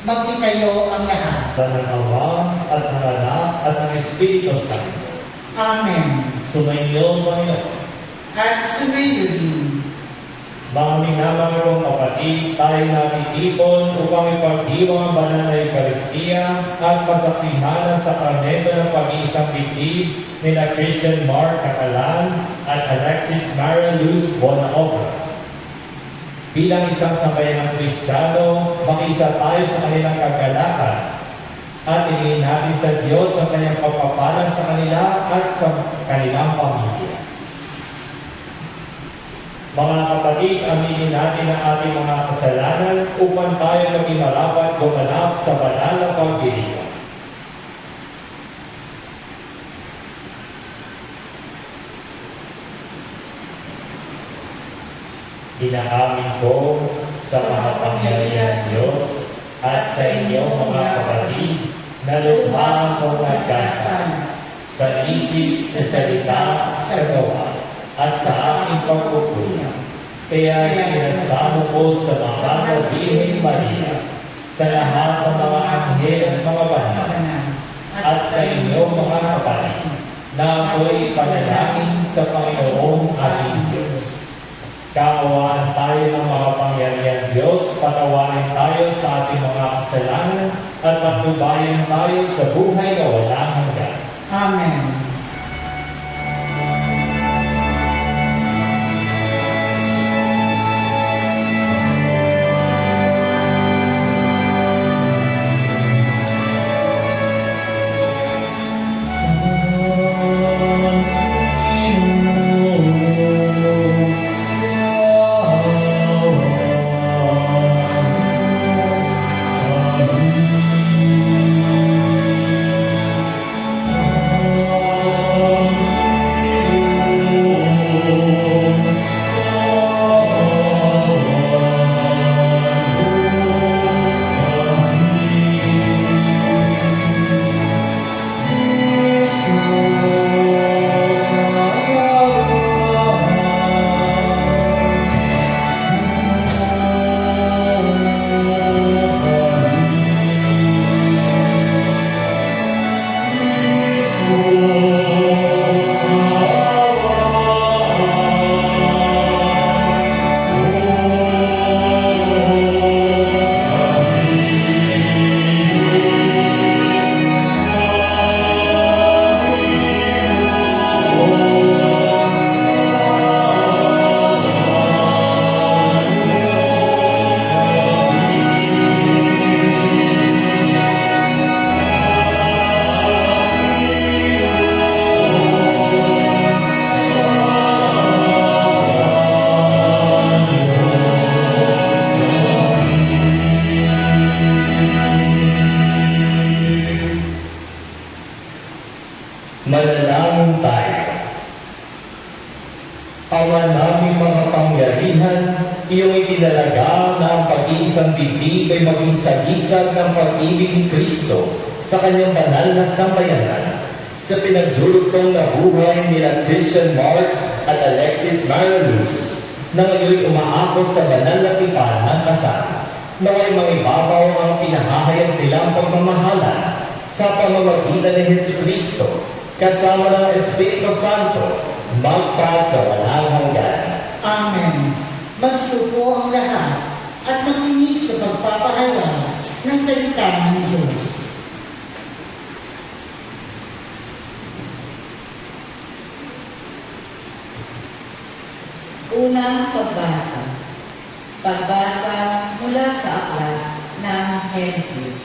Magsitayo ang lahat. Sa ng Ama at ng Anak at ng Espiritu Santo. Amen. Sumainyo, Panginoon. At sumayo din. Mga minamahal kapatid, tayo natitipon upang ipagdiwang ang banal na Eucharistia at masaksihan ang sakramento ng pag-iisang dibdib ni na Christian Mark Catalan at Alexis Mara Luz Bonaobra. Bilang isang sambayanang Kristiyano, makiisa tayo sa kanilang kagalakan at ilingin natin sa Diyos ang kanyang pagpapala sa kanila at sa kanilang pamilya. Mga kapatid, aminin natin ang ating mga kasalanan upang tayo maging marapat gumanap sa banal na pagdiriwang. Inaamin ko sa makapangyarihan Diyos at sa inyong mga kapatid na lubha kong nagkasala sa isip, sa salita, sa gawa, at sa aking pagkukulang. Kaya sinasamo ko sa Mahal Birhen Maria, sa lahat ng mga anghel at mga banal, at sa inyong mga kapatid, na ako'y panalangin sa Panginoong ating Diyos. Kaawaan tayo ng mga pangyarihan Diyos, patawarin tayo sa ating mga kasalanan, at magtubayan tayo sa buhay na walang hanggan. Amen. Manalangin tayo. Ama naming mga pangyarihan, iyong itinalaga na ang pag-iisang dibdib ay maging sagisag ng pag-ibig ni Kristo sa kanyang banal na sambayanan. Sa pinagdurugtong na buhay ni Christian Mark at Alexis Mara Luz, na ngayon umaako sa banal na tipan ng kasal, naway mangibabaw ang pinahahayag nilang pagmamahalan sa pamamagitan ni Jesucristo, kasama ng Espiritu Santo, magpa sa walang hanggan. Amen. Magsupo ang lahat at makinig sa pagpapahayag ng salita ng Diyos. Unang pagbasa. Pagbasa mula sa aklat ng Genesis.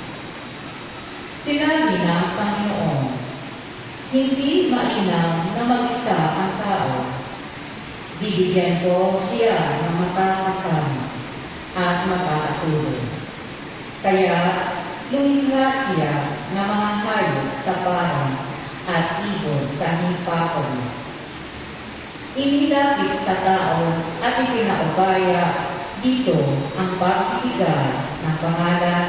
Sinabi ng Panginoon, hindi mainam na mag-isa ang tao. Bibigyan ko siya ng makakasama at makakatulong. Kaya lumikha siya ng mga hayop sa parang at ibon sa hipakon. Inilapit sa tao at ipinaubaya dito ang pagbibigay ng pangalan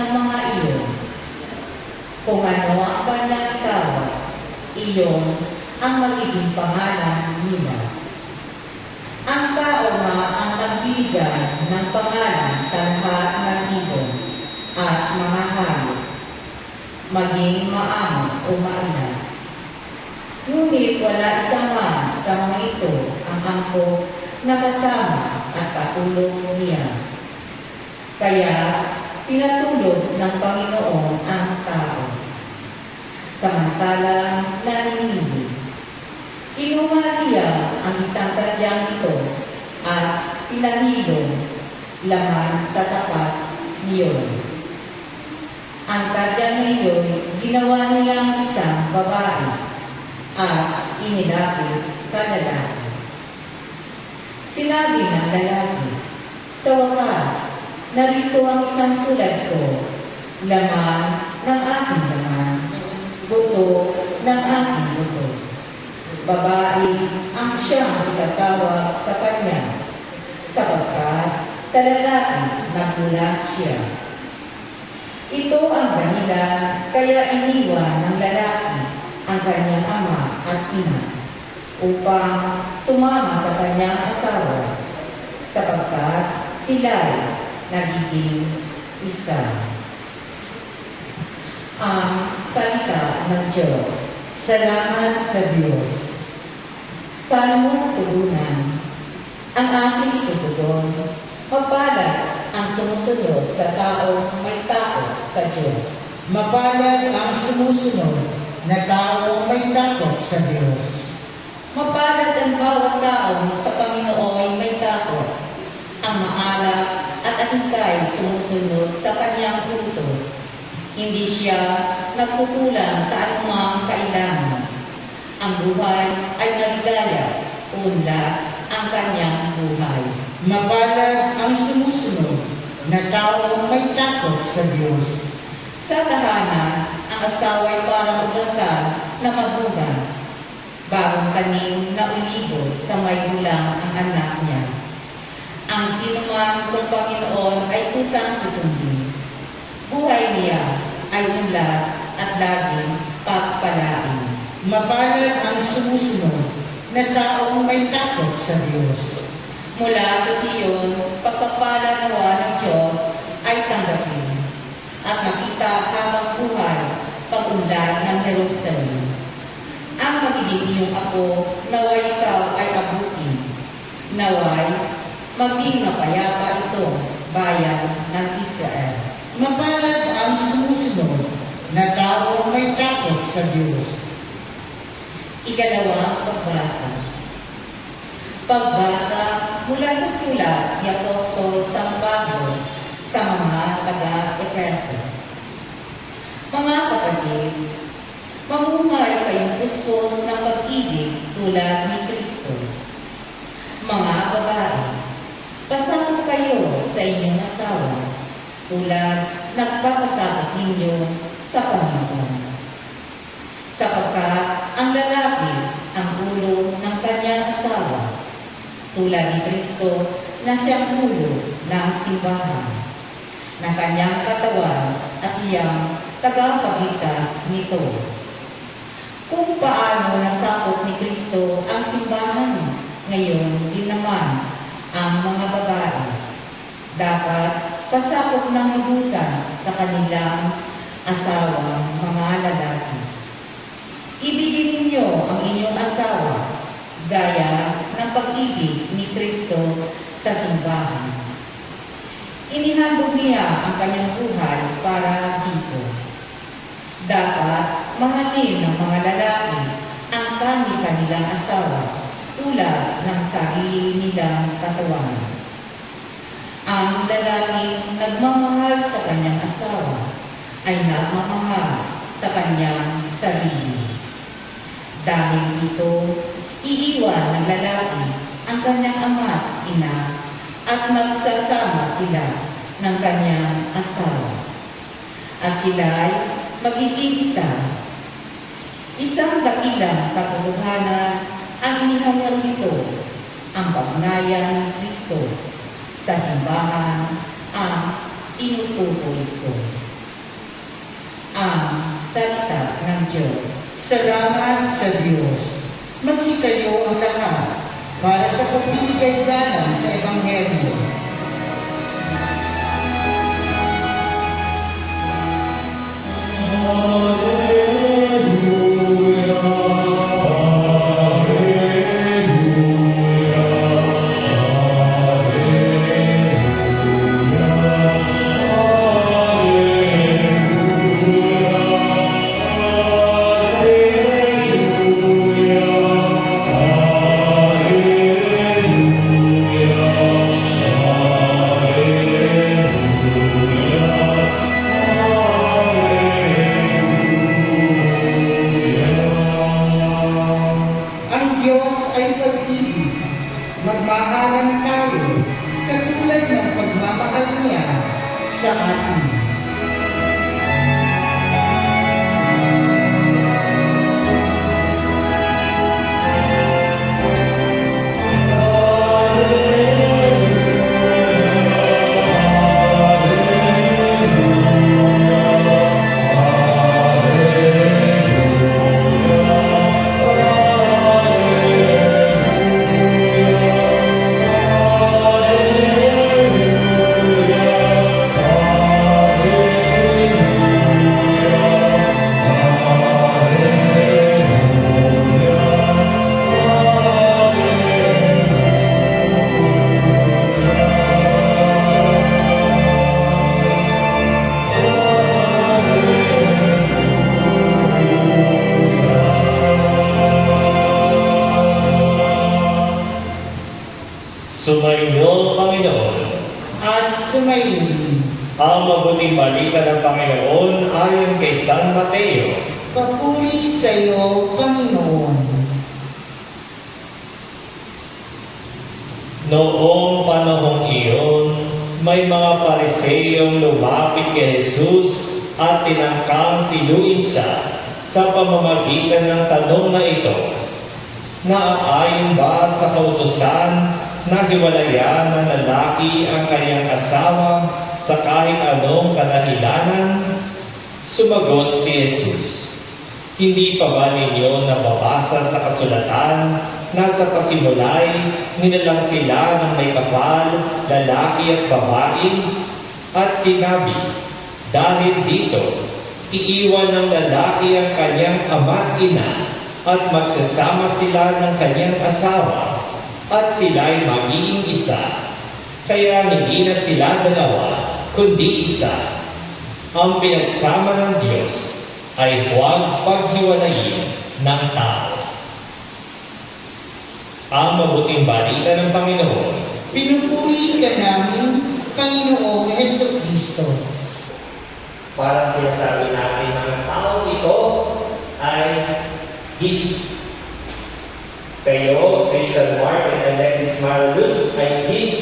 ng mga iyon. Kung ano ang kanyang tawag, iyon ang magiging pangalan nila. Ang tao na ang nagbibigay ng pangalan sa lahat ng ibon at mga hayop, maging maamo o maina. Ngunit wala isa man sa mga ito ang angkop na kasama at katulong niya. Kaya pinatulog ng Panginoon ang tao. Samantalang naninilig, inuha niya ang isang tadyang ito at pinahilong laman sa tapat niyon. Ang tadyang niyon ginawa niyang isang babae at inilapit sa lalaki. Sinabi ng lalaki, sa wakas, narito ang isang tulad ko, laman ng aking laman, buto ng aking buto. Babae ang siyang itatawag sa kanya, sapagkat sa lalaki nagmula siya. Ito ang dahilan kaya iniwan ng lalaki ang kanyang ama at ina upang sumama sa kanyang asawa, sapagkat sila'y nagiging isa. Ang salita ng Diyos. Salamat sa Diyos. Saan mo natugunan ang aking itutugon? Mapalad ang sumusunod sa taong may takot sa Diyos. Mapalad ang sumusunod na tao may takot sa Diyos. Mapalad ang bawat taong sa Panginoon may takot, ang maalak at atingkay sumusunod sa kanyang utos. Hindi siya nagkukulang sa anumang kailangan. Ang buhay ay maligaya, unlad ang kanyang buhay. Mapalad ang sumusunod na tao may takot sa Diyos. Sa tahanan, ang asawa ay parang ugasan na magugang. Bagong tanim na ulibo sa may gulang ang anak niya. Ang sinuman ng Panginoon ay kusang susundin. Buhay niya ay unlad at laging pagpalain. Mapalad ang sumusunod na tao may takot sa Diyos. Mula sa Siyon, pagpapala nawa ng Diyos ay tanggapin at makita habang buhay pag-unlad ng Jerusalem. Ang magiging iyong ako, naway ikaw ay abutin. Naway, maging mapayapa itong bayan ng Israel. Mapalad ang sumusunod na tao may takot sa Diyos. Ikalawang pagbasa. Pagbasa mula sa sulat ni Apostol San Pablo sa mga taga-Efeso. Mga kapatid, mamuhay kayong puspos ng pag-ibig tulad ni Kristo. Mga babae, pasakot kayo sa inyong asawa tulad nagpapasakot ninyo sa Panginoon. Sapagkat ang lalaki ang ulo ng kanyang asawa, tulad ni Kristo na siyang ulo ng simbahan, ng kanyang katawan at siyang tagapagligtas nito. Kung paano nasakop ni Kristo ang simbahan, ngayon din naman ang mga babae. Dapat pasakop ng lubusan sa kanilang asawang mga lalaki. Ibigin ninyo ang inyong asawa gaya ng pag-ibig ni Kristo sa simbahan. Inihandog niya ang kanyang buhay para dito. Dapat mahalin ng mga lalaki ang kanilang asawa tulad ng sarili nilang katawan. Ang lalaki nagmamahal sa kanyang asawa ay nagmamahal sa kanyang sarili. Dahil dito, iiwan ng lalaki ang kanyang ama at ina at magsasama sila ng kanyang asawa. At sila'y magiging isa. Isang dakilang katotohanan ang inihayag nito, ang pagnayan ni Kristo sa simbahan ang tinutukoy ko. Ang salita ng Diyos. Salamat sa Diyos. Magsikayo ang lahat para sa pagbibigay galang sa Ebanghelyo. Ang mabuting balita ng Panginoon ayon kay San Mateo. Papuri sa iyo, Panginoon. Noong panahong iyon, may mga Pariseyong lumapit kay Jesus at tinangkang siluin siya sa pamamagitan ng tanong na ito. Naaayon ba sa kautusan na hiwalayan ng lalaki ang kanyang asawa sa kahit anong kadahilanan? Sumagot si Jesus, hindi pa ba ninyo nababasa sa kasulatan na sa pasimulay nilalang sila ng may kapal, lalaki at babae? At sinabi, dahil dito, iiwan ng lalaki ang kanyang ama at ina at magsasama sila ng kanyang asawa at sila'y magiging isa. Kaya hindi na sila dalawa, kundi isa. Ang pinagsama ng Diyos ay huwag paghiwalayin ng tao. Ang mabuting balita ng Panginoon. Pinupuri ka namin, Panginoong Jesucristo. Parang sinasabi natin ng tao ito ay gift. Kayo, Christian Mark and Alexis Marlus, ay gift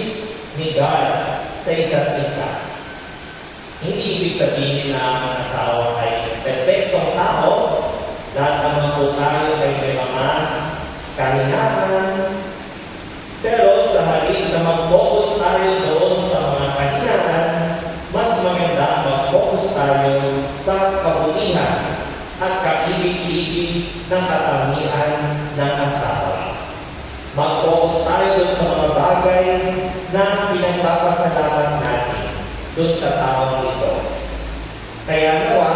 ni God sa isa't isa. Hindi ibig sabihin na ang asawa ay perfectong tao. Lahat naman po tayo ay may mga kahinaan. Pero sa halip na mag-focus tayo doon sa mga kahinaan, mas maganda mag-focus tayo sa kabutihan at kaibig-ibig ng katangian ng asawa. Mag-focus tayo doon sa mga bagay na pinagpapasalamat natin doon sa taong ito. Kaya nawa,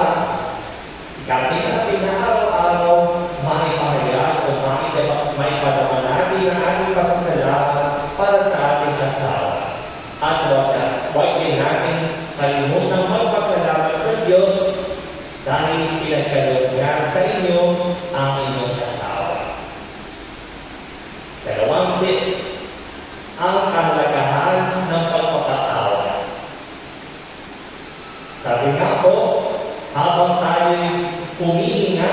sikapin natin na araw-araw maipahayag o maipadama natin ang ating pasasalamat para sa ating asawa. At huwag din natin kalimutang magpasalamat sa Diyos dahil pinagkaloob niya sa inyo ang inyong asawa. Dalawang tip, ang kahalagahan ng pagpapatawa. Sabi nga po, habang tayo'y humihinga,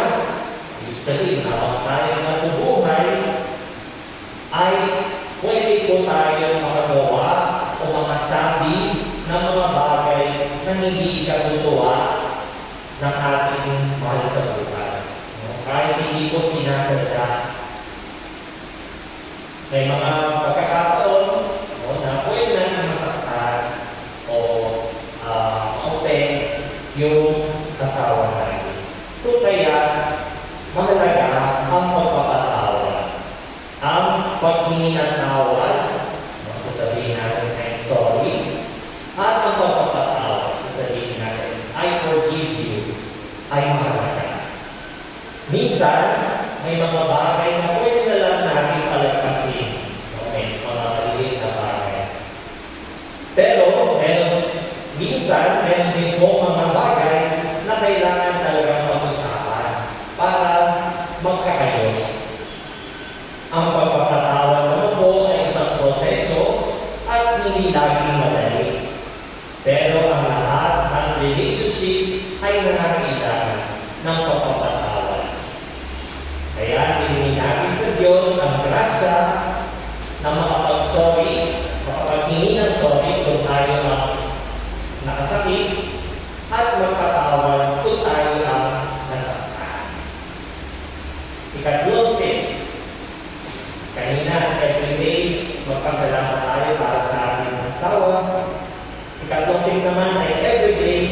ibig sabihin, habang tayo'y natubuhay, ay pwede po tayo makagawa o makasabi ng mga bagay na hindi ikabutuwa ng ating mahal sa buhay. Kahit hindi ko sinasadya. May mga pagkakataon na pwede natin masaktan o maupeng yung kasawa natin. Kung kaya, mahalaga ang pagpapatawa. Ang paghingi ng tawad, sasabihin natin ay sorry, at ang pagpapatawa, sasabihin natin, I forgive you, ay mahalaga. Minsan, may mga bagay na pwede na lang natin palagpasin. Okay, mga maliit na bagay. Pero, minsan, meron din po mga bagay na kailangan talagang pag-usapan para magkaayos. Ang pagpapatawa naman po ay isang proseso at hindi laging madali. Pero ang lahat ng relationship ay nangangailangan ng pagpapatawa. Kaya hinihingi natin sa Diyos ang grasya na makapag-sorry, makapaghingi ng sorry kung tayo nakasakit at magpatawad kung tayo ang nasaktan. Ikatlong tip, kanina, everyday, magpasalamat tayo para sa ating asawa. Ikatlong tip naman ay everyday,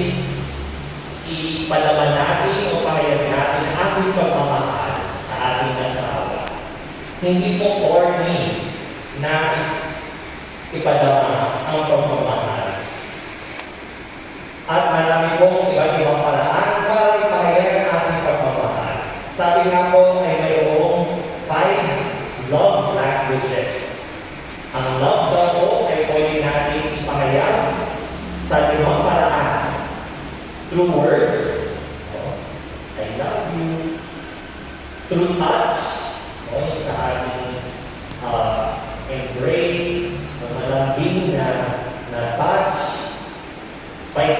ipalaman natin o pahayag natin ang ating pagmamahal sa ating asawa. Hindi po corny na ipadama ang pagmamahal. At marami pong iba't ibang paraan para ipahayag ang ating pagmamahal. Sabi nga po ay mayroong 5 love languages. Ang love daw po ay pwede natin ipahayag sa 5 paraan. Through words, I love you. Through touch, sa ating embrace, malambing na touch, by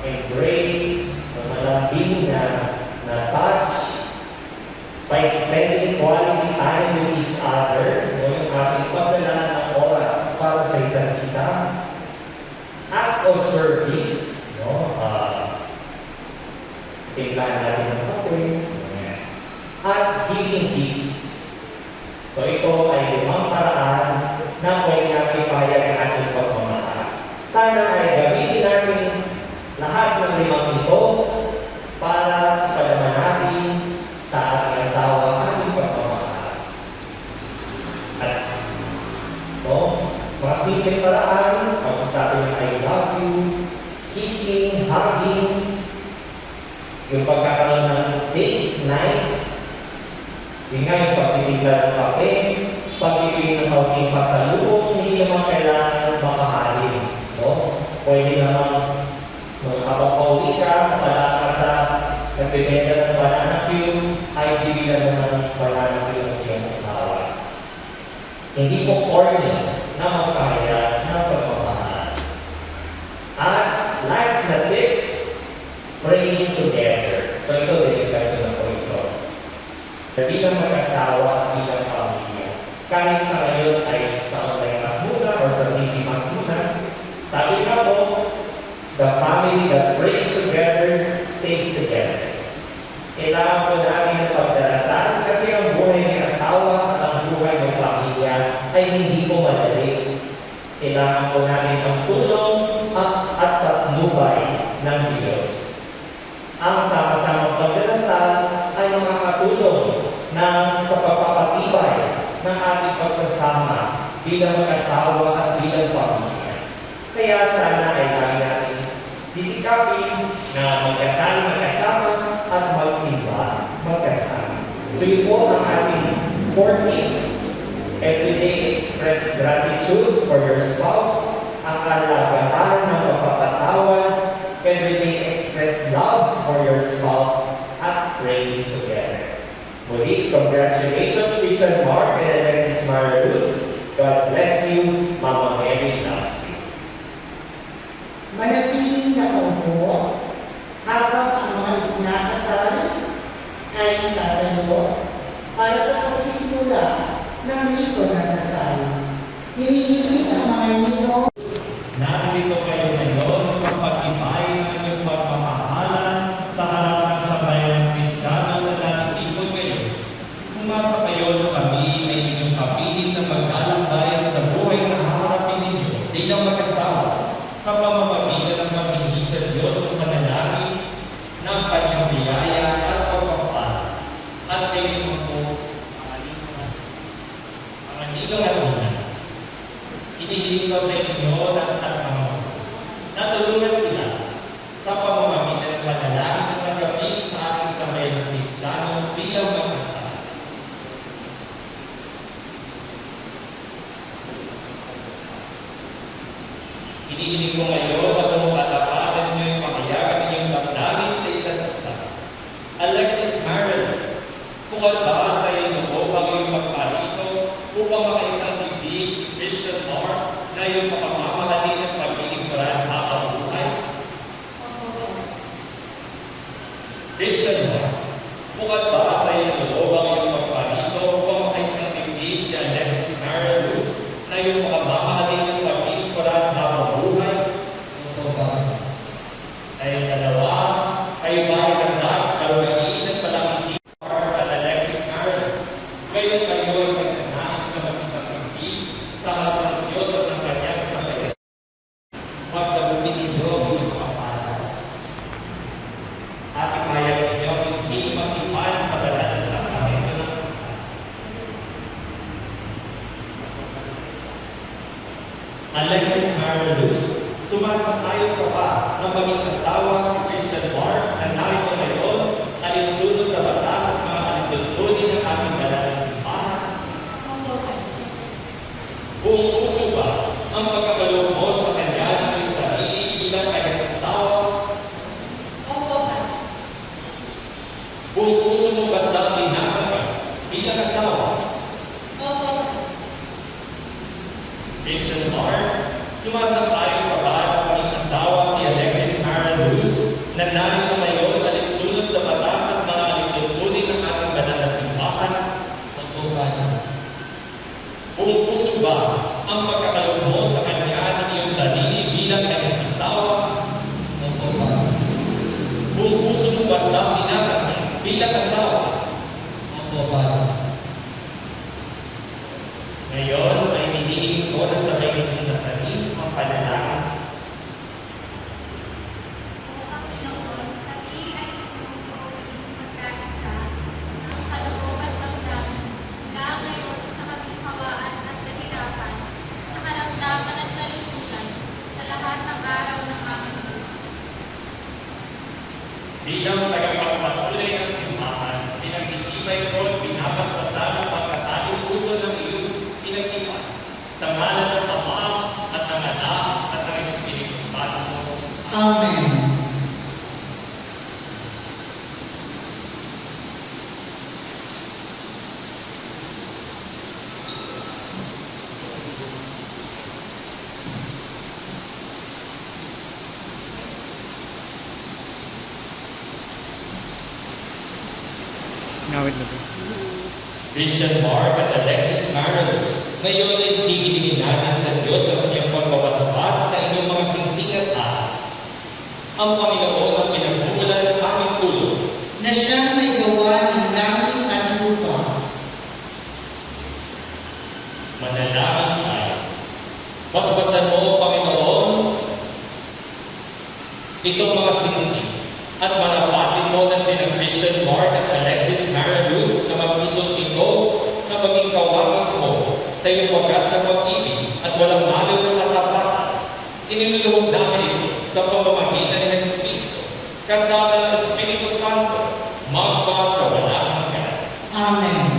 embrace, na malambing na touch, by spending quality time with each other, yung ating pagdala ng oras para sa isa't isa, acts of service, tingnan natin ng kape, at giving gifts. So ito ay 5 paraan na pwede natin ipahayag ang ating pagmamahal. Sana ay gamitin natin lahat ng 5 ito para ipadama natin sa ating asawa ang ating pagmamahal. At mga simpleng paraan, pagsasabi ng I love you, kissing, hugging, yung pagkakaroon ng date night, yung nga yung pagtitiglan ng kape, pagpipili ng kaunting pasalubong, hindi naman kailangan makahalin. Pwede naman habang pauwi ka, wala ka sa nagbibenta ng banana cue, ay bibilan mo ng banana cue ng iyong asawa. Hindi po corny na magkaya ng pagmamahal. At last na tip, praying together. So ito, delikado na po ito. Bilang mag-asawa at bilang pamilya. Kahit sa ngayon ay sa online mas muna or sa TV mas muna, sabi nga po, the family that prays together stays together. Kailangan po natin ang pagdarasal kasi ang buhay ng asawa at ang buhay ng pamilya ay hindi po madali. Kailangan po natin ang tulong at patnubay ng Diyos. Ang sama-samang pagdarasal ay makakatulong sa pagpapatibay ng ating pagsasama bilang mag-asawa at bilang pamilya. Kaya sana ay lagi natin sisikapin na magkasama at magsimba magkasama. So yun po ang ating 4 tips. Everyday express gratitude for your spouse. Ang kalagahan ng pagpapatawad. Everyday express love for your spouse at praying together. Muli, congratulations, Christian Mark and Alexis Marluz. God bless you. Mama Mary loves you. Manatiling nakaupo habang ang mga itinakasal ay tatayo para sa pagsisimula ng rito na kasal. Hinihiling ang mga nino. Narito kayo ngayon upang pag-ibay ang inyong pagmamahalan sa harap ng sambayang Kristiyano na natitikod ngayon. Umasa kayo na kami ay inyong kapiling na maglalakbayan sa buhay na haharapin ninyo bilang mag-asawa kapag mamamilan ng pamilya sa Diyos ang panalangin ng kanyang biyaya at pagpapala. At kayo po ang anino at una. Inihiling ko sa inyo natulungan sila sa pamamagitan ng panalangin ng kagabi sa ating sambayang Kristiyano bilang mag-asawa. Inihiling ko ngayon na tumutatapakan niyo yung pakayagan ninyong damdamin sa isa't isa. Alexis Marluz, bukod ba sa inyo upang iyong magparito upang makaisang ibig si Christian Mark na iyong pagmamahalin at pag-iigbaran habang buhay? Christian Mark, bukod ba sa inyo upang iyong magparito upang makaisang ibig si Alexis Marluz na iyong pagmamahalin at pag-iigbaran habang buhay? Ay dalawa, kayo ba ay nagdag, karumain at palangiti at Alexis Marluz? Ngayon kayo ay nagnanais na mag-isang ibig sa harap ng Diyos at ng kanyang sambayan. Pagdabutin ninyo ang kapapala. At ipahayag ninyo hindi matipan sa banal na sakramento ng kasal. Alexis Marluz, sumasantayo ka ba ng maging asawa si Christian Mark na narito ngayon alinsunod sa batas at mga kalintunin ng ating banal na simbahan? Buong puso ba ang pagkakaloob mo sa kanya ng iyong sarili bilang kanyang asawa? Buong puso mo ba siyang tinatanggal bilang asawa? Christian Mark, sumasantayo ka ba ng maging asawa si Alexis Marluz Inuuso mo ba siya bilang asawa? Opo, Padre. Ngayon ay hinihiling ko na sa kayo na sa ang panalangin. Ang Panginoon, kami ay inuusin magkaisa ang kalooban ng namin na ngayon sa kaming hawaan at kahirapan, sa karamdaman at kalusugan, sa lahat ng araw ng aming buhay. Bilang tagapagpatuloy ng simbahan, pinag-iibay ko at pinapaspasan ang pagkatayong puso ng iyong pinag-iwan sa ngalan ng Ama at ng Anak at ng Espiritu Santo. Amen. Christian Mark at Alexis Marilus, ngayon ay hihilingin natin sa Diyos ang kanyang pagbabasbas sa inyong mga singsing at ahas. Ang Panginoon ang pinagmumulan ng aming tulong. Na siyang may gawa ng langit at lupa. Manalangin tayo. Basbasan mo, Panginoon, itong mga singsing at manapatin mo na sina Christian Mark at Alexis Marilus na magsusunod na maging kawakas mo sa iyong wagas sa pag-ibig at walang malaw na katapatan. Iniluluwag namin ito sa pamamagitan ni Jesucristo, kasama ng Espiritu Santo, magpa sa walang hanggan. Amen.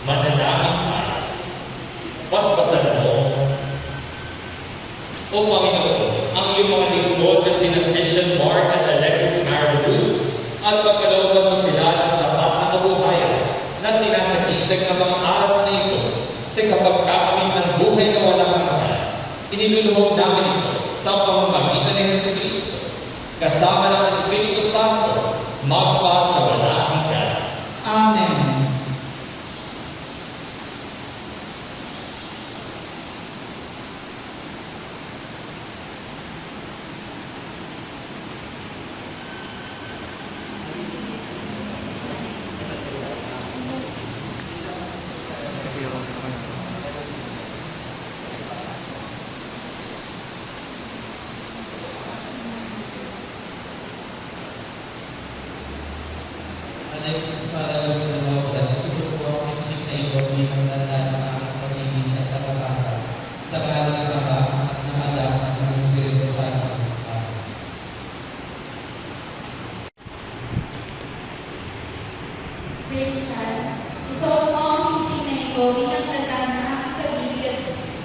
Manalangin tayo. Basbasan mo, O Panginoon, ang iyong mga lingkod na sina Christian Mark at Alexis Marilus at pagkalooban mo sila ng sapat na kabuhayan na sinasagisag ng mga aras na ito sa kapagkakamit ng buhay na walang hanggan. Iniluluhog namin ito sa pamamagitan ni Jesucristo, kasama ng Espiritu Santo, magpa sa walang hanggan. Amen. Alexis Marilus ng Lobra, susunod po ang singsing na ito bilang tanda ng aking pag-ibig at kapatata sa ngalan ng Ama at ng Anak at ng Espiritu Santo. Amen. Christian, isuot mo ang singsing na ito bilang tanda ng aking pag-ibig at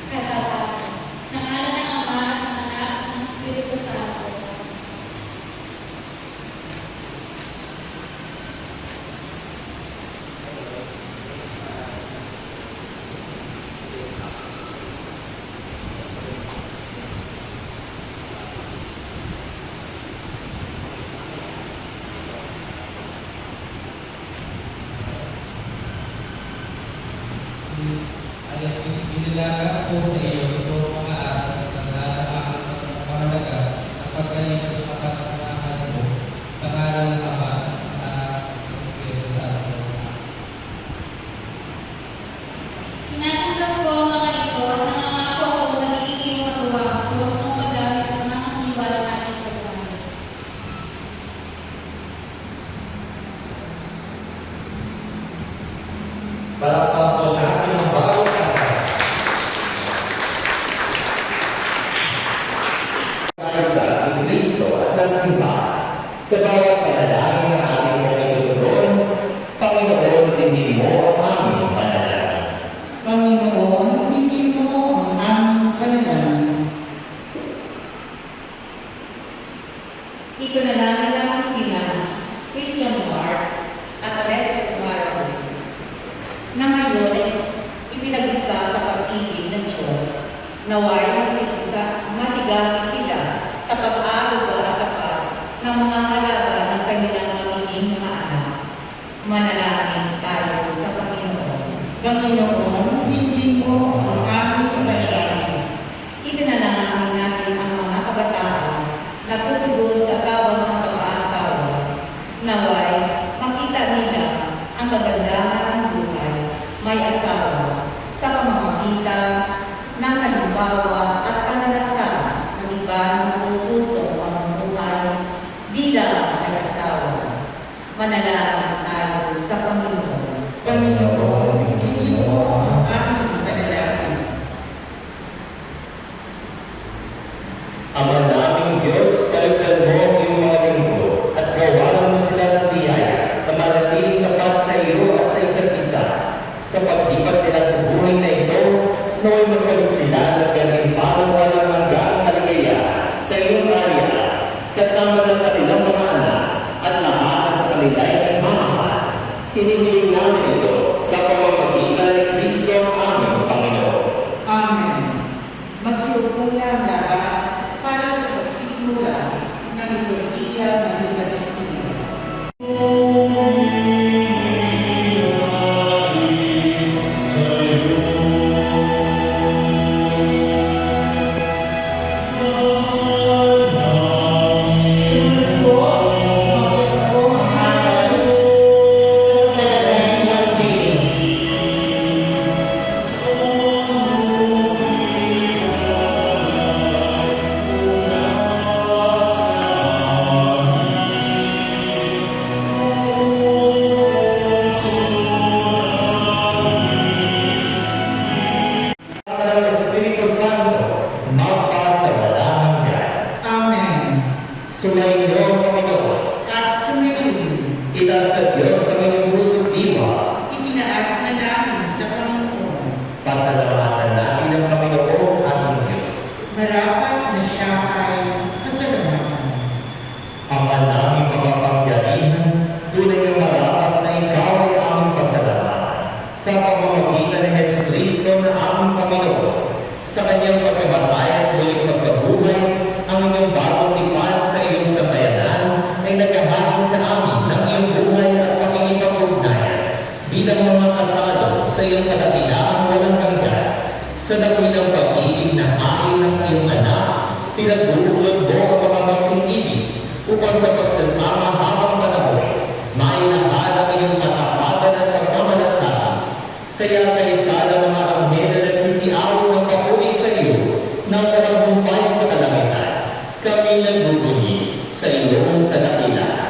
katapatan, sa ngalan ng Ama at ng Anak at ng Espiritu Santo. Alexis, binilaga po sa iyo itong mga aras at tanda ng aking pagmamahalaga at pagkalipas sa kapanahan mo sa ngalan ng Ama at ng Anak at ng Espiritu Santo. Tinatanggap ko ang mga ito at nangangako ako magiging iyong katuwang sa wastong paggamit ng mga simbal ng ating paggamit. Palakpak po natin ang bawat kasa. Kaisa ng Kristo at ng simbahan sa bawat panalangin ng aming mga ituturon, Panginoon, hindi mo ang aming panalangin. Panginoon, hindi mo ang aming panalangin. Ipanalangin namin sila, Christian Mark at Alexis Marilus, na ngayon ay ipinag-isa sa pag-ibig ng Diyos, naway masigasig sila sa pag-aaruga at tapat ng mga halaga ng kanilang magiging mga anak. Manalangin tayo sa Panginoon. Panginoon, hindi mo ang aming panalangin. Ipinalangin natin Manalangin tayo sa Panginoon. Panginoon, hindi mo ang aming panalangin. Ama naming Diyos, kalugdan mo ang iyong mga linggo at gawaran mo sila ng biyaya na manatiling tapat sa iyo at sa isa't isa. Sa paglipas nila sa buhay na ito, naway magkaroon sila ng gantimpalang walang hanggang kaligayahan sa iyong karya, kasama ng kanilang mga anak at lahat na sa kanila ay nagmamahal. Hinihiling namin ito sa pamamagitan ni Kristo ang aming Panginoon. Amen. Magsiupo lang lahat para sa pagsisimula ng liturhiya ng Eucharistia. Sunod po, magsuko ang aral sa kalagayan ng Diyos. Ang Espiritu Santo, magpasa wala hanggan. Amen. Sumayin niyo, Panginoon. At sumayin, Itaas na Diyos sa inyong puso't diwa. itinaas na namin sa Panginoon. Pasalamatan natin ang Panginoon ating Diyos. Marapat na siya ay pasalamatan. Ama naming makapangyarihan, tunay na marapat na ikaw ay aming pasalamatan. Sa pamamagitan ni Yesu Cristo na aming Panginoon, sa kanyang pagkamatay at muling pagkabuhay, ang inyong bagong tipan sa iyong sambayanan ay naghahagi sa amin ng iyong buhay at pakikipag-ugnayan bilang mga kasalo sa iyong kadakilaan walang hanggan. Sa dakilang pag-ibig ng akin ng iyong anak, pinagbubuklod mo ang mga magsing-ibig upang sa pagsasama habang panahon, mainahal ang iyong katapatan at pagmamalasakit. Kaya kaisa ng mga anghel na nagsisiaw ng papuri sa iyo ng panagumpay sa kalangitan, kami nagbubunyi sa iyong kadakilaan.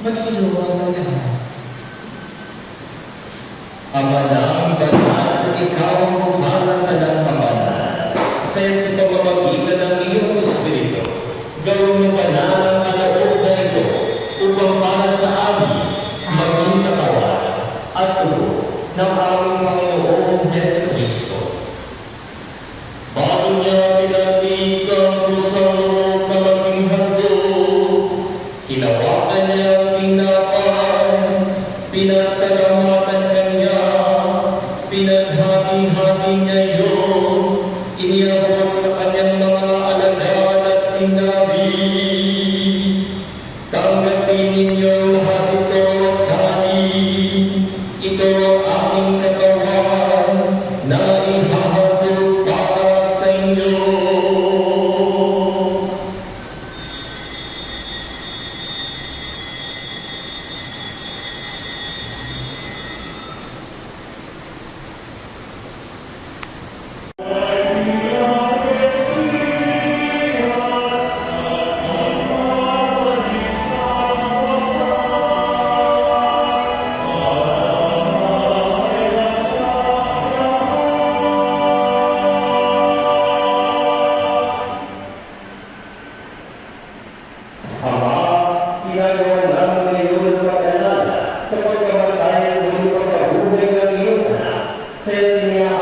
Magsulungan mo lahat. Ama naming banal, ikaw ang bumalang na ng pamanan. Kaya sa pamamagitan ng iyong Espiritu, gawin mo banal ang kaloob na ito upang para sa amin maging katawan at tubo ng aming Panginoong Yesu Cristo. Bago niya pinatisan ko sa loob na maging handog, hinawakan niya ang tinapay, pinasalamatan kanya, pinaghati-hati niya yun, iniabot sa kanyang mga alagad at sinabi, tanggapin ninyo lahat ito at kanin, ito ang aking katawan na ihahandog para sa inyo.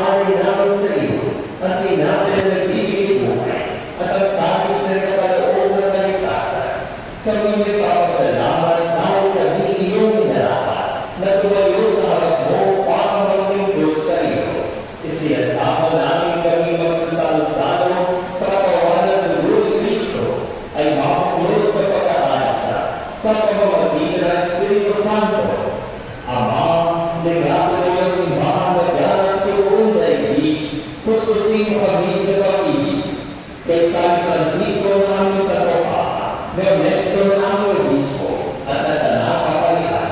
alay namin sa iyo at pinapin na nagbibigay buhay at ang tapos na kapaloob ng kaligtasan. Kami nagpapasalamat dahil kami iyong minarapat na tumayo sa harap mo para maglingkod sa iyo. Isinasama namin kami magsasalo-salo sa katawan ng dugo ni Kristo ay mapupunod sa pagkakaisa sa pamamagitan ng Espiritu Santo. Ama, ligrato niyo simbahan na ganap sa buong daigdig, kuskusin mo kami sa pag-ibig. Kay San Francisco na aming sa Papa, Ernesto na aming obispo, at natanang kapalian.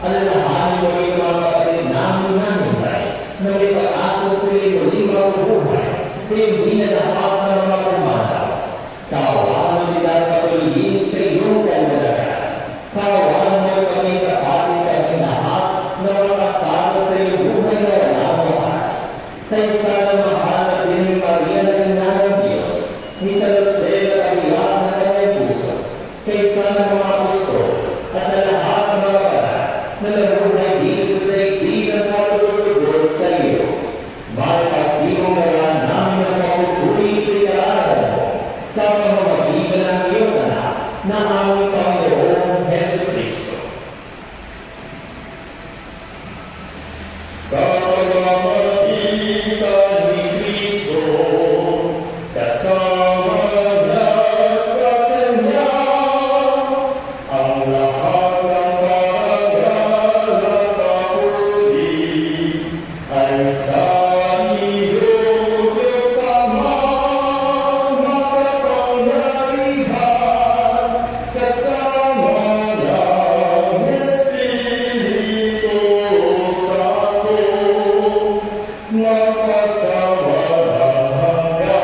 Alalahanin mo yung mga kapatid namin nanunay na may pag-asa sa iyong mabubuhay, kaya hindi na dapat na mga pumanaw. Kaawaan mo sila patuloyin sa iyong kalagayan. Kaawaan mo kami kapatid kami lahat na makasama sa iyong buhay na walang wakas. Kaya sana mahal natin yung Maria na ina ng Diyos, ni San Jose na kabiyak na kanyang puso. Kaya sana mga apostol at na lahat ng mga banal na nabuhay dito sa daigdig ng patutulog sa iyo. May pagdibong nagaan namin ang pagpupuri sa ikaaral mo sa pamamagitan ng iyong anak na aming Panginoong Hesus Kristo. Sa pamamagitan ni Kristo, kasama niya sa Kanya, ang lahat ng parangal at papuri ay sa iyo, Diyos Ama, makapangyarihan, kasama ng Espiritu Santo, magpasawalang hanggan.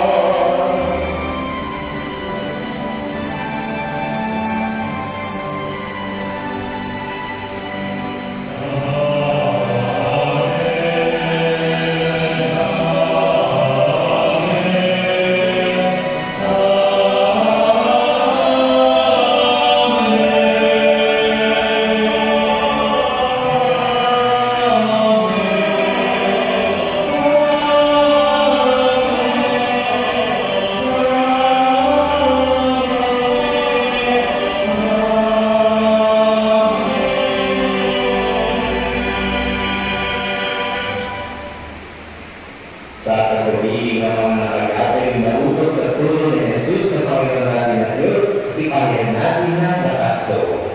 Sa kagabi ng mga nakagapay na utos sa tulong ni Jesus sa Panginoon natin na Diyos, ipangyan natin na lakas loob.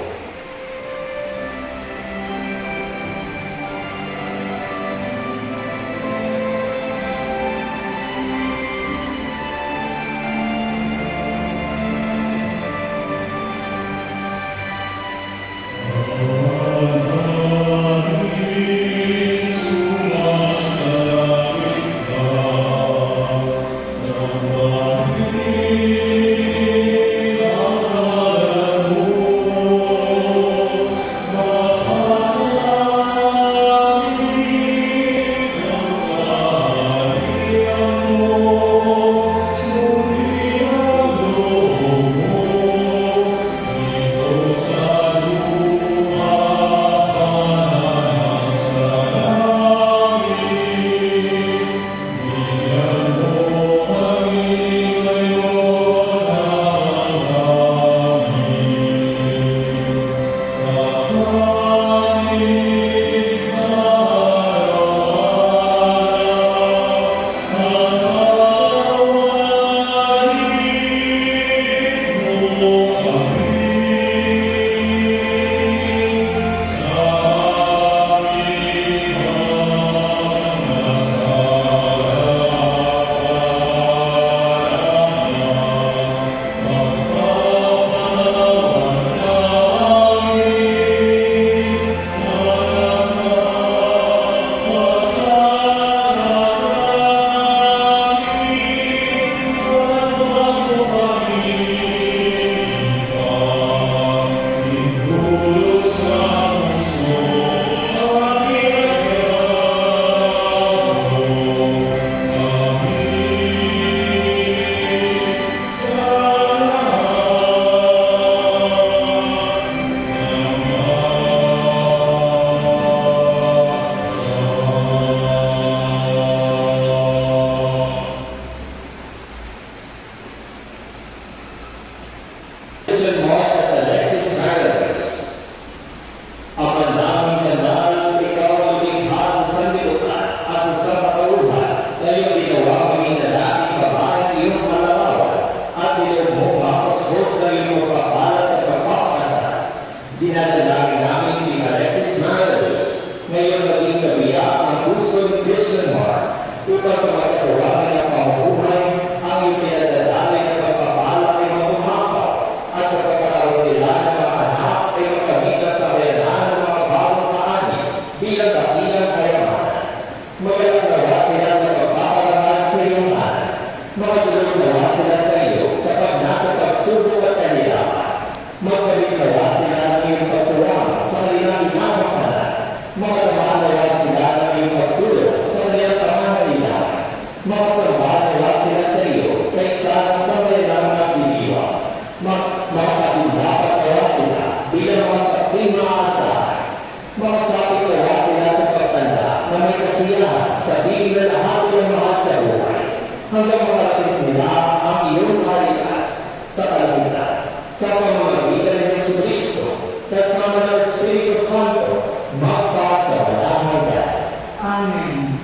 hanggang makarating nila ang iyong kaharian sa kalangitan, sa pamamagitan ng Jesucristo, kasama ng Espiritu Santo, magpa sa walang hanggan. Amen.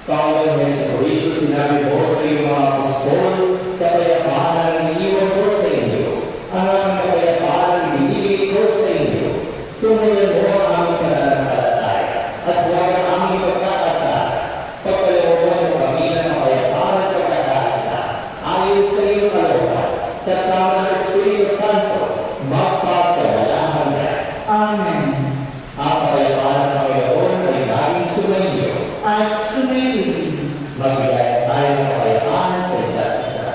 Panginoon ng Jesucristo, sinabi mo sa iyong mga apostol, kapayapaan ang iniiwan ko sa inyo, ang aming kapayapaan ang binibigay ko sa inyo. Tunghayan mo ang aming pananampalataya at huwag ang aming pagkakasala. Pagkalooban mo kami ng kapayapaan at pagkakaisa, ayon sa iyong kalooban, kasama ng Espiritu Santo, magpa sa walang hanggan. Amen. Ang kapayapaan ng Panginoon ay laging sumainyo. At sumayin. Magbigay tayo ng kapayapaan sa isa't isa.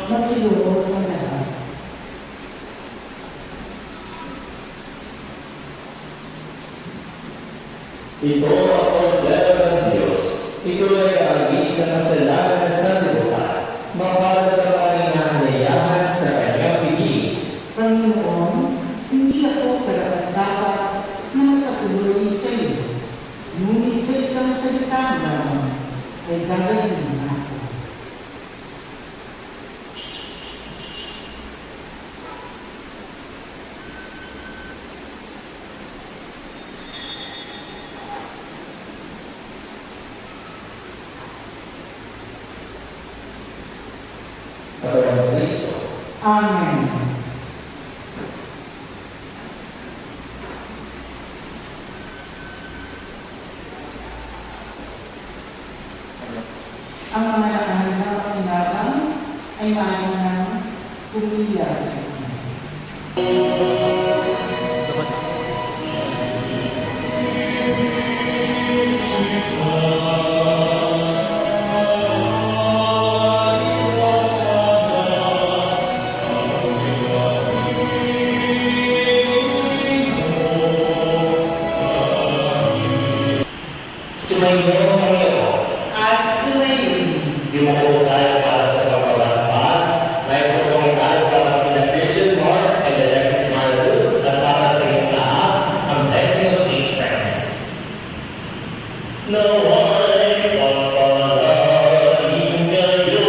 Magsiluhod ng lahat. Ito ang pagdala ng Diyos. Ito ay kaagis ng kasalanan ng sanlibutan. Mapalad ang kalingahan sa kanyang piling. Panginoon, hindi ako karapat-dapat na magpatuloy sa iyo. Ngunit sa isang salita lamang ay gagawin ako. Katawan ng Kristo. Amen. Ang mga nakahandang pakinabang ay maaaring pumiya sa inyo. Sumainyo ang Panginoon. At sumayin. Di mo po tayo para sa pagpapaspas, nais ko po tayo para kina Christian Mark and Alexis Marcus at para sa iyong lahat ang blessing of St. Francis. Nawa'y pagpalain kayo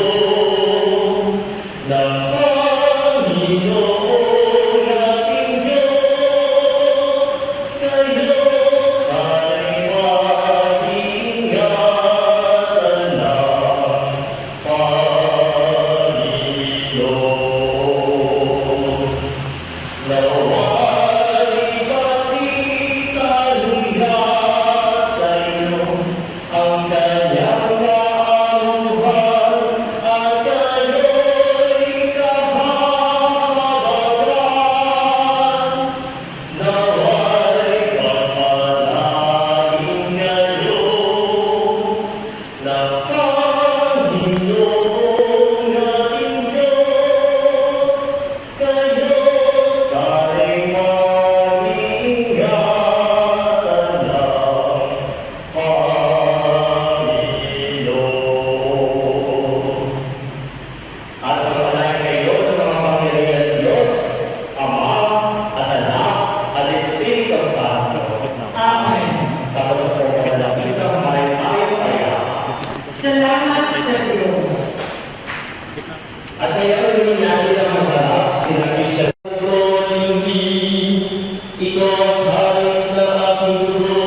ng Panginoon ating Diyos, kayo sa'y maging Ikaw ang haris ng aking dugo,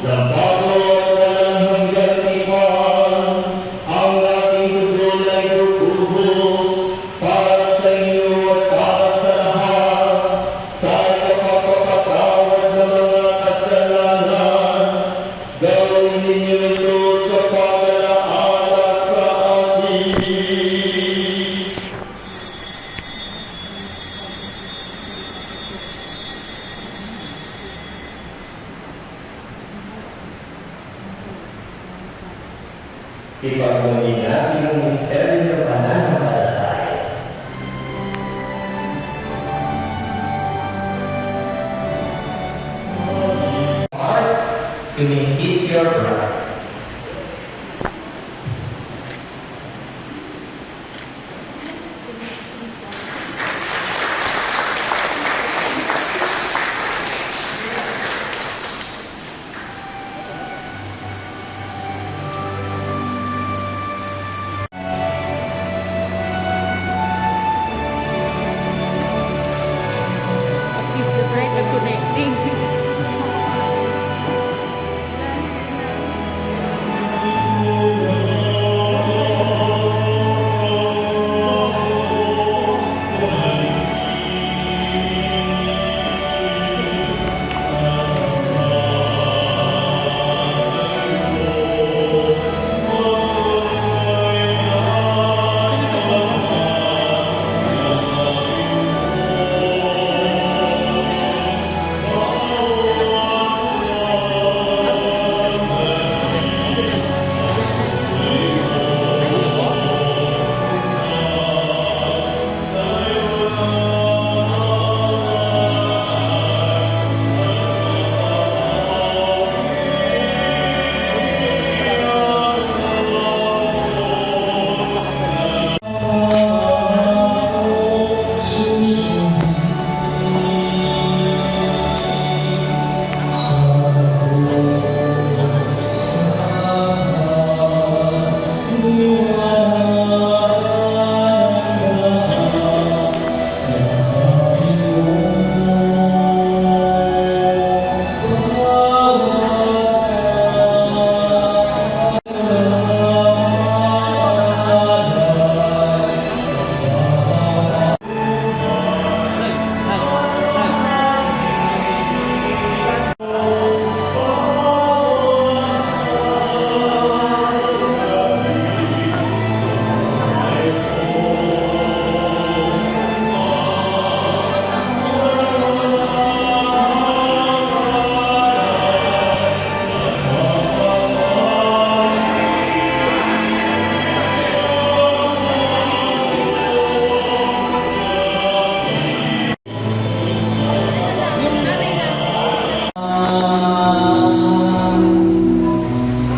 na bago at walang hanggang tipan. Ang aking dugo ay bubuhos para sa inyo at para sa lahat, sa ikapagpapatawad ng mga kasalanan. Gawin ninyo ito sa pag-alaala sa akin. Ipagmuli natin ang misteryo ng pananampalataya. Heart, you may kiss your bride. Is the bread of connecting.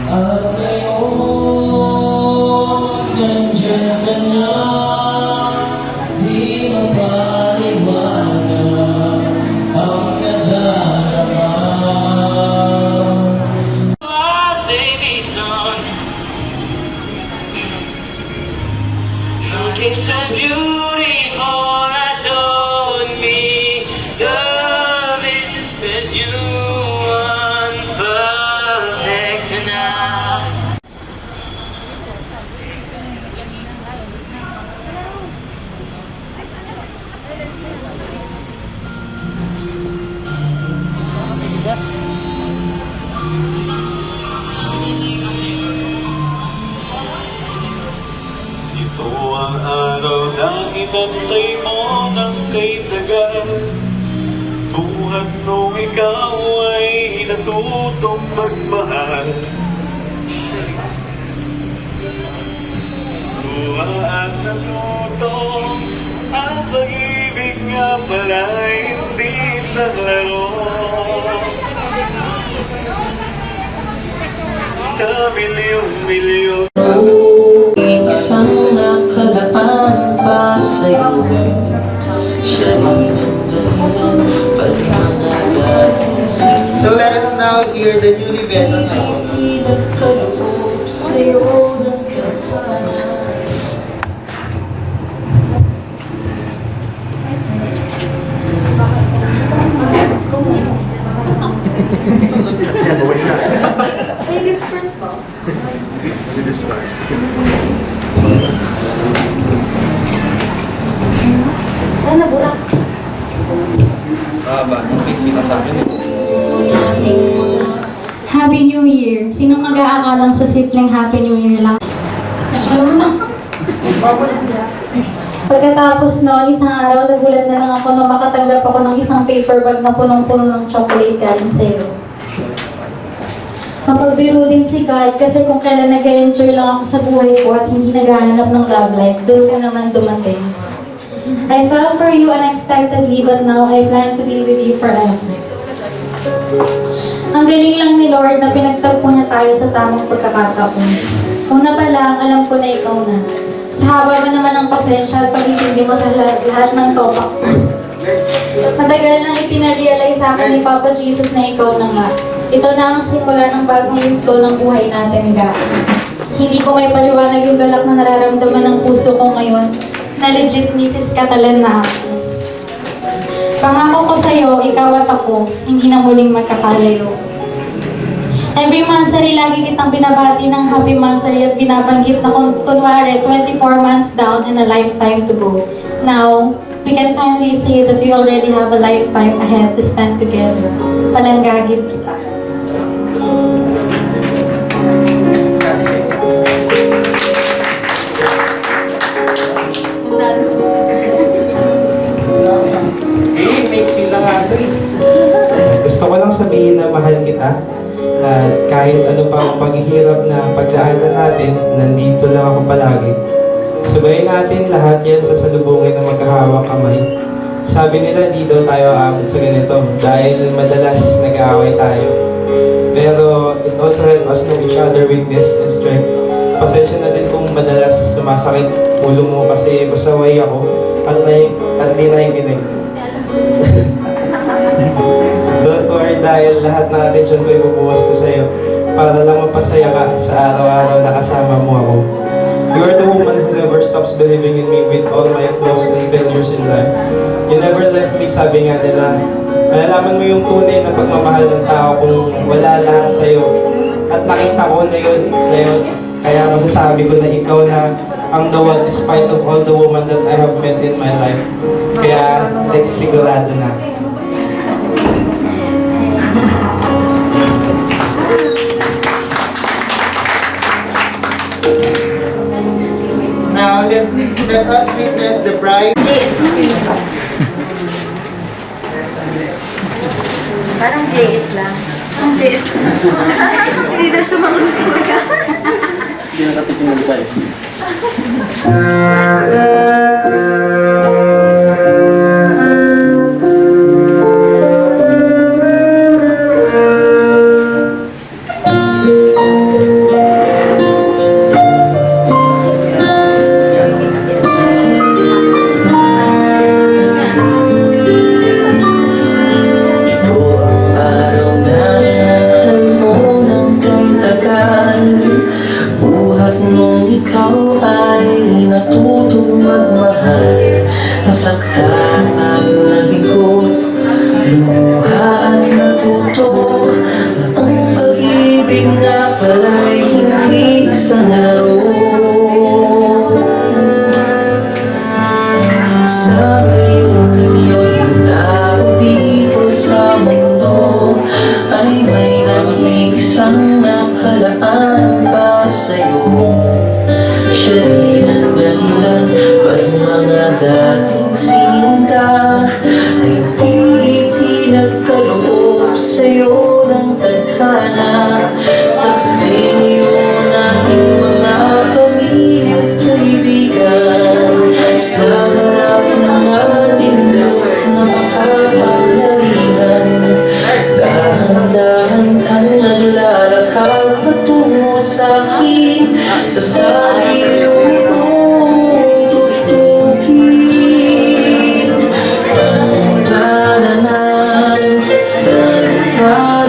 At ngayon, nandiyan ka na, di mapaliwanag ang nadarama. Davidson, looking so beautiful, adorn me. Love is with you, perfect tonight. Ito ang araw na inantay mo ng kay tagal. Buhat nung ikaw ay natutong magmahal. Luha at natuto, ang pag-ibig nga pala'y hindi isang laro. Sa milyon-milyon Isang nakalaan pa sa'yo, siya rin ang dahilan, paliwanag at So let us now hear the newly wed song. hindi nagkaloob sa'yo ng tapanan. Happy New Year! Sinong mag-aakalang sa simpleng Happy New Year lang? Pagkatapos noon, isang araw, nagulat na lang ako nung makatanggap ako ng isang paper bag na punong-puno ng chocolate galing sa'yo. Mapagbiro din si God kasi kung kailan nag-enjoy lang ako sa buhay ko at hindi naghahanap ng love life, doon ka naman dumating. I fell for you unexpectedly but now I plan to be with you forever. Ang galing lang ni Lord na pinagtagpo niya tayo sa tamang pagkakataon. Una pa lang, alam ko na ikaw na. Sa haba ba naman ng pasensya at pag-itindi mo sa lahat ng topak ko. Matagal nang ipinarealize sa akin ni Papa Jesus na ikaw na nga. Ito na ang simula ng bagong yugto ng buhay natin, ga. Hindi ko may paliwanag yung galak na nararamdaman ng puso ko ngayon na legit Mrs. Catalan na ako. Pangako ko sa'yo, ikaw at ako, hindi na muling magkakalayo. Every Mansari, lagi kitang binabati ng Happy Mansari at binabanggit na kunwari 24 months down and a lifetime to go. Now, we can finally say that we already have a lifetime ahead to spend together. Palanggagid kita. Gusto ko lang sabihin na mahal kita. At kahit ano pa ang paghihirap na pagdaanan natin, nandito lang ako palagi. Subayin natin lahat yan sa salubungin na magkahawak kamay. Sabi nila di daw tayo aabot sa ganito dahil madalas nag-aaway tayo. Pero it also helps us know each other weakness and strength. Pasensya na din kung madalas sumasakit ulo mo kasi pasaway ako at di nakikinig. Don't worry dahil lahat ng atensyon ko ibubuhos ko sa'yo para lang mapasaya ka sa araw-araw na kasama mo ako. You are the woman who never stops believing in me with all my flaws and failures in life. You never left me, sabi nga nila. Malalaman mo yung tunay na pagmamahal ng tao kung wala lahat sa'yo. At nakita ko na yun sa'yo. Kaya masasabi ko na ikaw na ang the one despite of all the women that I have met in my life. Kaya, next sigurado na. Now, let us witness the bride. Parang JS lang. Parang JS lang. Hindi daw siya marunong sa magka. Hindi nakatipin ng buhay. Nasaktan at nabigo, lumuha at natutok. Ang pag-ibig nga pala'y hindi isang laro. Sa ngayon yung tao dito sa mundo ay may nag-iisang nakalaan para sa'yo. Siya rin ang dahilan ba't mga dating sinta ay hindi pinagkaloob sa'yo ng tadhana. Saksihin yun aking mga pamilya at kaibigan sa harap ng ating Diyos na makapangyarihan. Dahan-dahan kang naglalakad patungo sa'kin sa sarili mong tutugin. Tantanan, tantanan.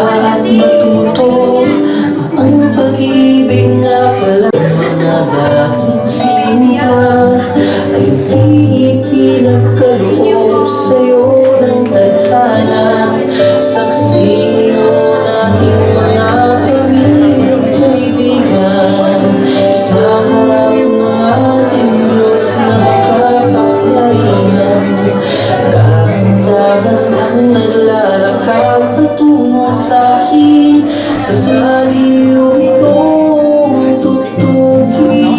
at matuto. Ang pag-ibig nga pala mga dating sinta ay di ipinagkaloob sa'yo ng tadhana. Saksi ngayon ating mga pamilya kaibigan sa harap ng ating Diyos na makapangyarihan. Dahan-dahan ang naglalakad patungo sa'kin sa saliw nitong tutugin.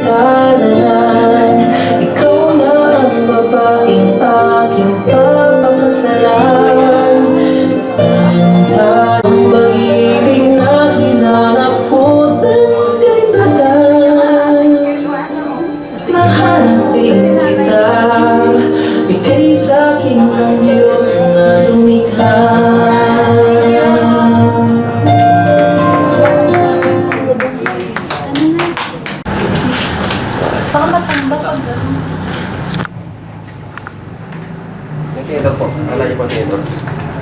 Tangkalanan, ikaw na ang babaeng aking papakasalan. Ang pag-ibig na hinanap ko ng kaibigan. Mahal din kita, bigay sa'kin ng Diyos na lumikha. Baka matambak pag gano'n. Yung theater po. Alala niyo po theater.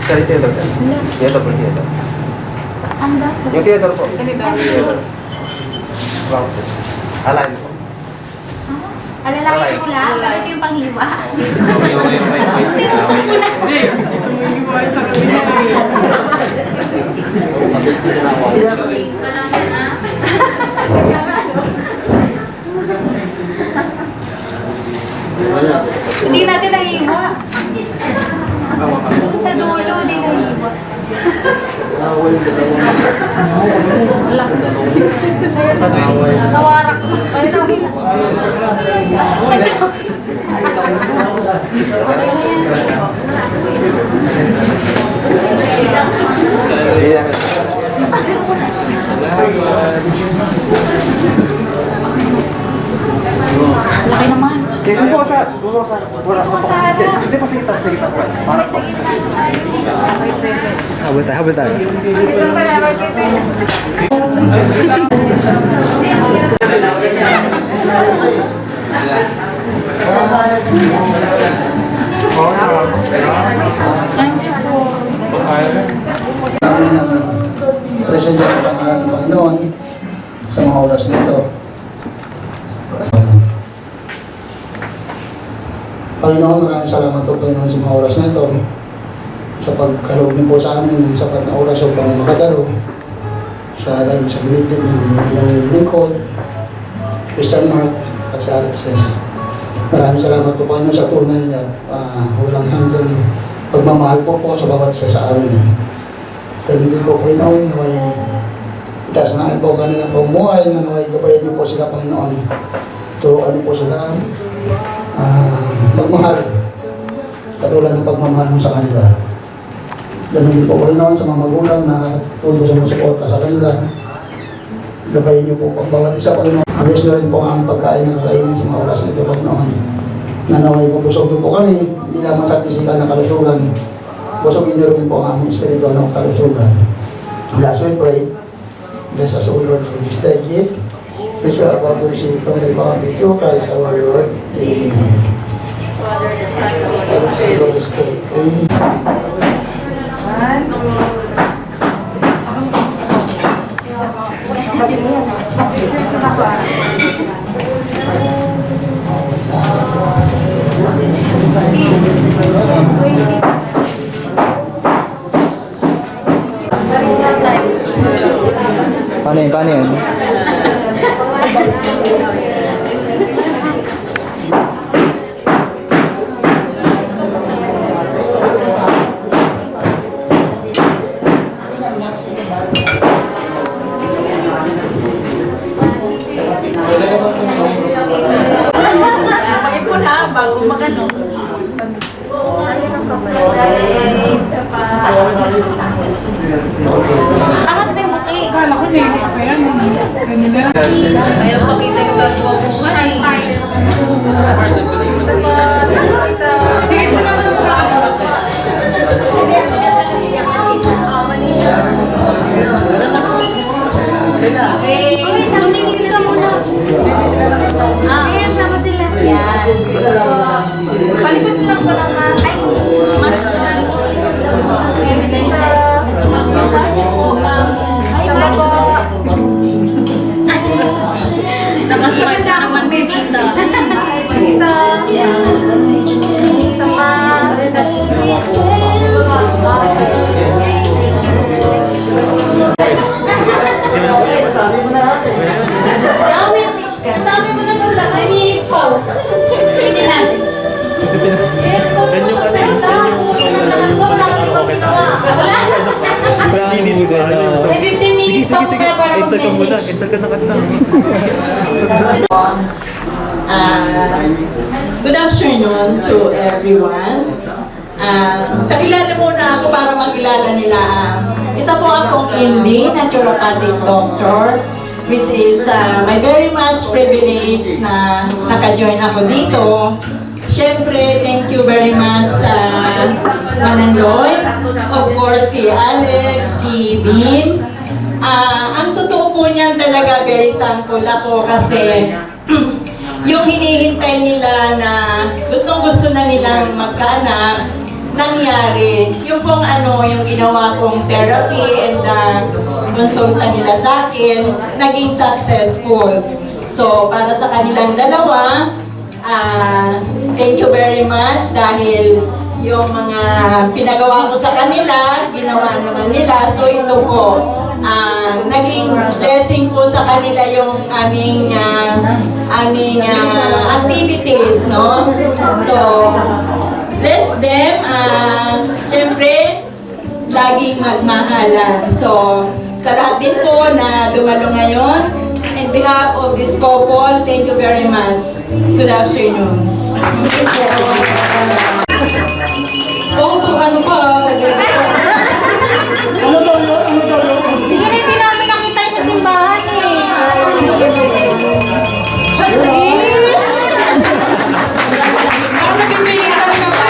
Sorry, theater ka. Theater po, theater. Yung theater po. Theater. Wow, sir. Alala niyo po. Alalayan mo lang, pero ito yung panghiwa. Tinusok mo na. Hindi natin nahiwa. Sa dulo, hindi nahiwa. Nawarak mo. Laki naman. Dito po sa wala po sa hindi po sa kita para po. Habol tayo. Presensya ng Panginoon sa mga oras nito. Panginoon, maraming salamat po Panginoon sa mga oras na ito sa pagkaloob niyo po sa amin ng sapat na oras upang makadalo sa dahil sa bilid ng iyong lingkod, Christian Mark at sa Alexis. Maraming salamat po Panginoon sa tunay at walang hanggang pagmamahal po sa bawat isa sa amin. Kaya hindi po Panginoon, naway itaas namin po kanilang pamumuhay, naway gabayan niyo po sila Panginoon. Turuan niyo po sila magmahal katulad ng pagmamahal mo sa kanila. Ganun din po Panginoon sa mga magulang na tundo sa mga suporta sa kanila. Gabayan niyo po ang bawat isa Panginoon. Alis na rin po ang pagkain ng kakainin sa mga oras nito Panginoon. Nanaway po busogin po kami, hindi lamang sa pisikal na kalusugan. Busogin niyo rin po ang aming espiritual na kalusugan. Last we pray, bless us O Lord for this day gift, which we are about to receive from the bounty through Christ our Lord. Amen. Father, the Son, The Holy Spirit. Amen. Paano yun? Paano yun? Mag-ipon ha, bago mag-ano. Angat ba yung muti? Kala ko nili pa yan. Kanina. Ayaw pakita yung gagawa mo nga eh. Sige, Okay, tingin ka muna. Ayan, sama sila. Yan. Palipot lang po ng ay, mas evidence. Nakasulat na naman din ito. Message ka. Sabi mo na lang. 5 minutes po. Hindi natin. Wala. May 15 minutes pa po kaya para mag-message. Good afternoon to everyone. Kakilala muna ako para makilala nila. Isa po akong Indi, naturopathic doctor, which is my very much privilege na naka-join ako dito. Siyempre, thank you very much sa Manandoy, of course kay Alex, kay Beam. Ang totoo po niyan talaga, very thankful ako kasi yung hinihintay nila na gustong-gusto na nilang magkaanak, nangyari. Yung pong yung ginawa kong therapy and konsulta nila sa akin, naging successful. So, para sa kanilang dalawa, thank you very much dahil yung mga pinagawa ko sa kanila, ginawa naman nila. So, ito po, naging blessing po sa kanila yung aming activities, no? So, bless them. Siyempre, laging magmahalan. So, sa lahat din po na dumalo ngayon, in behalf of this couple, thank you very much. Good afternoon. Ano pa? Hindi namin nakita yung sa simbahan Napipilitan ka ba?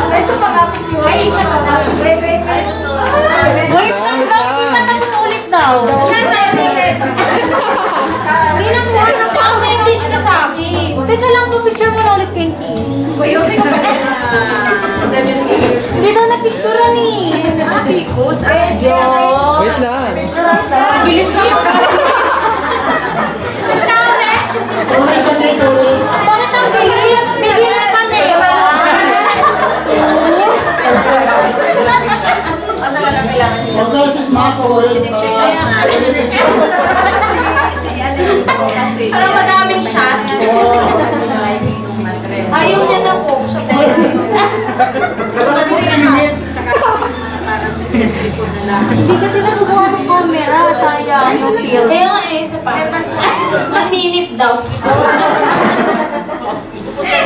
Ay, isa pa nga. Wait. Wait lang, Rox. Di matapos ulit daw. Hindi na po. Naka-message ka sa akin. Teka lang po, picture mo na ulit kay Kim. Uy, ka pala. Hindi daw na-picture ni. Sabi ko, sa adyo. Wait lang. Bilis na ako. Bakit ang bilis? Bigyan na kami. Huwag daw sa smartphone. Parang madaming shot. Ayaw niya na po. Hindi kasi nakukuha ng camera. Sayang yung film. Kaya nga isa pa. 1 minute daw.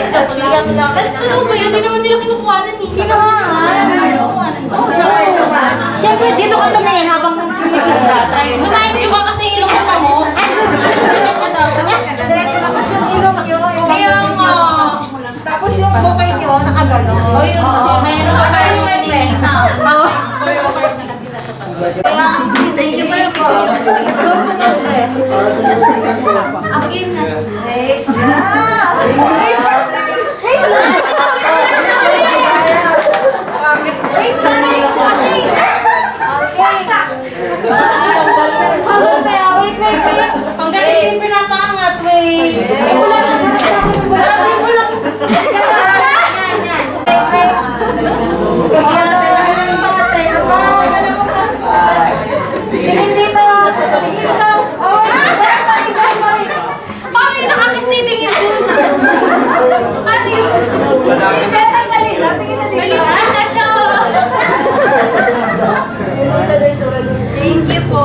Joke lang. Tapos ano ba yun? Hindi naman nila kinukuhanan eh. Kinukuhanan ba? Siyempre, dito ka tumingin habang kumikis ka. Sumayin ko ba kasi ilong ko mo? Susunod ka daw. Kaya nga. Tapos yung bukay nyo, nakagano. O yun o. Mayroon pa tayong maninita. Kaya thank you po. Akin na. Wait. Ang galing yung pinapangat, wait. Paano yung nakakisitingin ko? Ano yun? Balikan na siya. Thank you po.